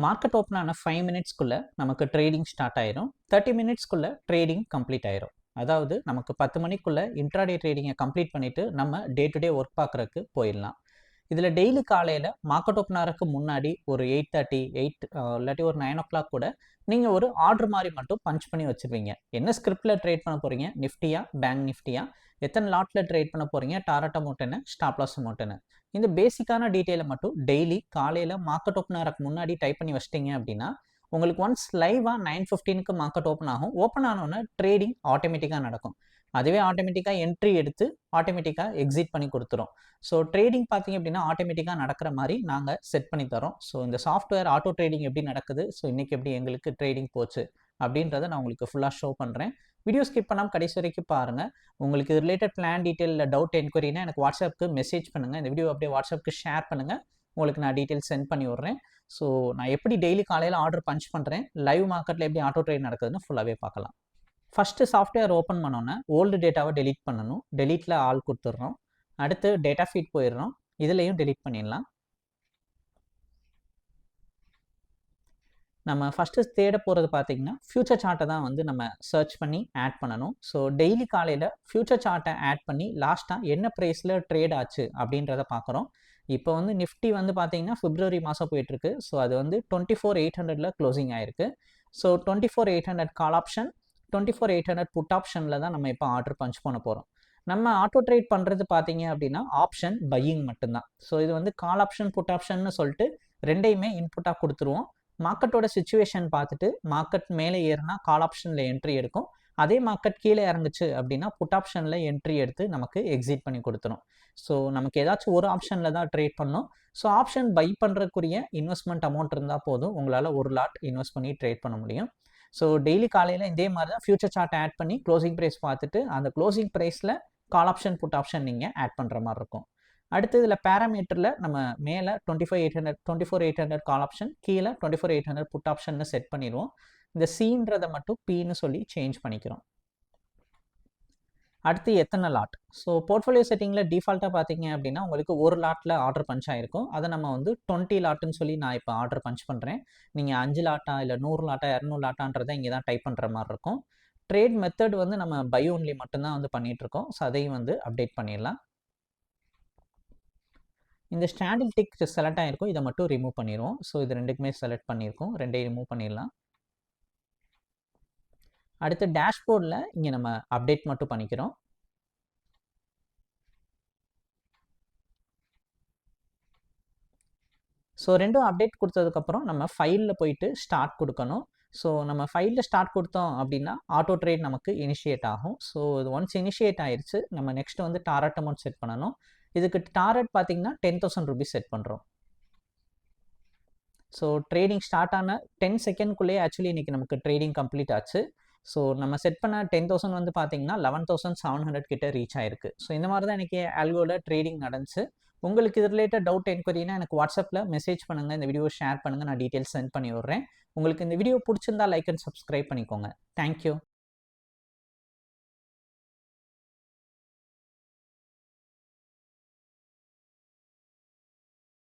Market open ஆன 5 மினிட்ஸ்க்குள்ள நமக்கு trading start ஆயிரும். 30 மினிட்ஸ்க்குள்ள ட்ரேடிங் கம்ப்ளீட் ஆயிரும். அதாவது நமக்கு 10 மணிக்குள்ள இன்ட்ராடே ட்ரேடிங்கை கம்ப்ளீட் பண்ணிட்டு நம்ம டே டு டே ஒர்க் பார்க்குறதுக்கு போயிடலாம். இதில் டெய்லி காலையில் மார்க்கெட் ஓப்பன் ஆகிறதுக்கு முன்னாடி ஒரு 8:30 இல்லாட்டி ஒரு 9 o'clock கூட நீங்கள் ஒரு ஆர்டர் மாதிரி மட்டும் பஞ்ச் பண்ணி வச்சுருவீங்க. என்ன ஸ்கிரிப்டில் ட்ரேட் பண்ண போகிறீங்க, நிஃப்டியா பேங்க் நிஃப்டியா, எத்தனை லாட்டில் ட்ரேட் பண்ண போகிறீங்க, டாரட் அமௌண்ட் என்ன, ஸ்டாப் லாஸ் அமௌண்ட் என்ன, இந்த பேசிக்கான டீட்டெயிலை மட்டும் டெய்லி காலையில் மார்க்கெட் ஓப்பன் ஆகிறதுக்கு முன்னாடி டைப் பண்ணி வச்சிட்டிங்க அப்படின்னா உங்களுக்கு ஒன்ஸ் லைவாக 9:15க்கு மார்க்கெட் ஓப்பன் ஆகும். ஓப்பன் ஆனோன்னா ட்ரேடிங் ஆட்டோமேட்டிக்காக நடக்கும். அதுவே ஆட்டோமேட்டிக்காக என்ட்ரி எடுத்து ஆட்டோமேட்டிக்காக எக்ஸிட் பண்ணி கொடுத்துரும். ஸோ ட்ரேடிங் பார்த்தீங்க அப்படின்னா ஆட்டோமேட்டிக்காக நடக்கிற மாதிரி நாங்கள் செட் பண்ணி தரோம். ஸோ இந்த சாஃப்ட்வேர் ஆட்டோ ட்ரேடிங் எப்படி நடக்குது, ஸோ இன்றைக்கி எப்படி எங்களுக்கு ட்ரேடிங் போச்சு அப்படின்றத நான் உங்களுக்கு ஃபுல்லாக ஷோ பண்ணுறேன். வீடியோ ஸ்கிப் பண்ணாமல் கடைசி வரைக்கும் பாருங்கள். உங்களுக்கு இது ரிலேட்டட் பிளான் டீட்டெயில் டவுட் என்கொயரினா எனக்கு வாட்ஸ்அப்புக்கு மெசேஜ் பண்ணுங்கள். இந்த வீடியோ அப்படியே வாட்ஸ்அப்புக்கு ஷேர் பண்ணுங்கள். உங்களுக்கு நான் டீட்டெயில்ஸ் சென்ட் பண்ணி விட்றேன். ஸோ நான் எப்படி டெய்லி காலையில் ஆர்டர் பஞ்ச் பண்ணுறேன், லைவ் மார்க்கெட்டில் எப்படி ஆட்டோ ட்ரேட் நடக்குதுன்னு ஃபுல்லாகவே பார்க்கலாம். ஃபஸ்ட்டு சாஃப்ட்வேர் ஓப்பன் பண்ணோன்னே ஓல்டு டேட்டாவை டெலீட் பண்ணணும். டெலீட்டில் ஆல் கொடுத்துட்றோம். அடுத்து டேட்டா ஃபீட் போயிடுறோம். இதுலேயும் டெலீட் பண்ணிடலாம். நம்ம ஃபஸ்ட்டு தேட போகிறது பார்த்திங்கன்னா ஃபியூச்சர் சார்ட்டை தான் வந்து நம்ம சர்ச் பண்ணி ஆட் பண்ணணும். ஸோ டெய்லி காலையில் ஃபியூச்சர் சார்ட்டை ஆட் பண்ணி லாஸ்ட்டாக என்ன ப்ரைஸில் ட்ரேட் ஆச்சு அப்படின்றத பார்க்குறோம். இப்போ வந்து நிஃப்டி வந்து பார்த்திங்கன்னா பிப்ரவரி மாதம் போயிட்டுருக்கு. ஸோ அது வந்து 24,800ல் க்ளோசிங் ஆகிருக்கு. ஸோ 24,800 கால் ஆப்ஷன், 24,800 புட் ஆப்ஷனில் தான் நம்ம இப்போ ஆர்டர் பஞ்ச் பண்ண போகிறோம். நம்ம ஆட்டோ ட்ரேட் பண்ணுறது பார்த்தீங்க அப்படின்னா ஆப்ஷன் பையிங் மட்டும்தான். ஸோ இது வந்து கால் ஆப்ஷன் புட் ஆப்ஷன்னு சொல்லிட்டு ரெண்டையுமே இன்புட்டாக கொடுத்துருவோம். மார்க்கெட்டோட சிச்சுவேஷன் பார்த்துட்டு மார்க்கெட் மேலே ஏறினா கால் ஆப்ஷனில் என்ட்ரி எடுக்கும். அதே மார்க்கெட் கீழே இறங்குச்சு அப்படின்னா புட் ஆப்ஷனில் என்ட்ரி எடுத்து நமக்கு எக்ஸிட் பண்ணி கொடுத்துரும். ஸோ நமக்கு ஏதாச்சும் ஒரு ஆப்ஷனில் தான் ட்ரேட் பண்ணணும். ஸோ ஆப்ஷன் பை பண்ணுறக்குரிய இன்வெஸ்ட்மெண்ட் அமௌண்ட் இருந்தால் போதும், உங்களால் ஒரு லாட் இன்வெஸ்ட் பண்ணி ட்ரேட் பண்ண முடியும். ஸோ டெய்லி காலையில் இதே மாதிரி தான் ஃபியூச்சர் சார்ட் ஆட் பண்ணி க்ளோசிங் ப்ரைஸ் பார்த்துட்டு அந்த க்ளோசிங் ப்ரைஸில் கால் ஆப்ஷன் புட் ஆப்ஷன் நீங்கள் ஆட் பண்ணுற மாதிரி இருக்கும். அடுத்து இதில் பேராமீட்டரில் நம்ம மேலே 24,800 கால் ஆப்ஷன், கீழே 24,800 புட் ஆப்ஷன்னு செட் பண்ணிடுவோம். இந்த சீன்றதை மட்டும் பீன்னு சொல்லி சேஞ்ச் பண்ணிக்கிறோம். அடுத்து எத்தனை லாட். ஸோ போர்ட்ஃபோலியோ செட்டிங்கில் டிஃபால்ட்டாக பார்த்தீங்க அப்படின்னா உங்களுக்கு ஒரு லாட்டில் ஆர்டர் பஞ்ச் ஆகிருக்கும். அதை நம்ம வந்து 20 லாட்டுன்னு சொல்லி நான் இப்போ ஆர்டர் பஞ்ச் பண்ணுறேன். நீங்கள் 5 லாட்டா இல்லை 100 லாட்டா 200 லாட்டான்றதை இங்கே தான் டைப் பண்ணுற மாதிரி இருக்கும். ட்ரேட் மெத்தட் வந்து நம்ம பை ஒன்லி மட்டும்தான் வந்து பண்ணிகிட்ருக்கோம். ஸோ அதையும் வந்து அப்டேட் பண்ணிடலாம். இந்த ஸ்டாண்டில் டிக் செலக்ட் ஆகிருக்கும், இதை மட்டும் ரிமூவ் பண்ணிடுவோம். ஸோ இது ரெண்டுக்குமே செலக்ட் பண்ணியிருக்கோம், ரெண்டையும் ரிமூவ் பண்ணிடலாம். அடுத்து டேஷ்போர்டில் இங்கே நம்ம அப்டேட் மட்டும் பண்ணிக்கிறோம். ஸோ ரெண்டும் அப்டேட் கொடுத்ததுக்கப்புறம் நம்ம ஃபைலில் போயிட்டு ஸ்டார்ட் கொடுக்கணும். ஸோ நம்ம ஃபைலில் ஸ்டார்ட் கொடுத்தோம் அப்படின்னா ஆட்டோ ட்ரேட் நமக்கு இனிஷியேட் ஆகும். ஸோ இது ஒன்ஸ் இனிஷியேட் ஆயிடுச்சு, நம்ம நெக்ஸ்ட் வந்து டாரட் அமௌண்ட் செட் பண்ணணும். இதுக்கு டாரட் பார்த்தீங்கன்னா 10,000 rupees செட் பண்ணுறோம். ஸோ ட்ரேடிங் ஸ்டார்ட் ஆன 10 செகண்ட்குள்ளேயே ஆக்சுவலி இன்றைக்கி நமக்கு ட்ரேடிங் கம்ப்ளீட் ஆச்சு. ஸோ நம்ம செட் பண்ண 10,000 வந்து பார்த்தீங்கன்னா 11,700 கிட்ட ரீச் ஆயிருக்கு. ஸோ இந்த மாதிரி தான் இன்றைக்கி ஆல்கோவில் ட்ரேடிங் நடந்துச்சு. உங்களுக்கு இது ரிலேட்டட் டவுட் என்கொயரினா எனக்கு வாட்ஸ்அப்பில் மெசேஜ் பண்ணுங்கள், இந்த வீடியோ ஷேர் பண்ணுங்கள், நான் டீட்டெயில்ஸ் சென்ட் பண்ணி விட்றேன். உங்களுக்கு இந்த வீடியோ பிடிச்சிருந்தா லைக் அண்ட் சப்ஸ்கிரைப் பண்ணிக்கோங்க. தேங்க்யூ.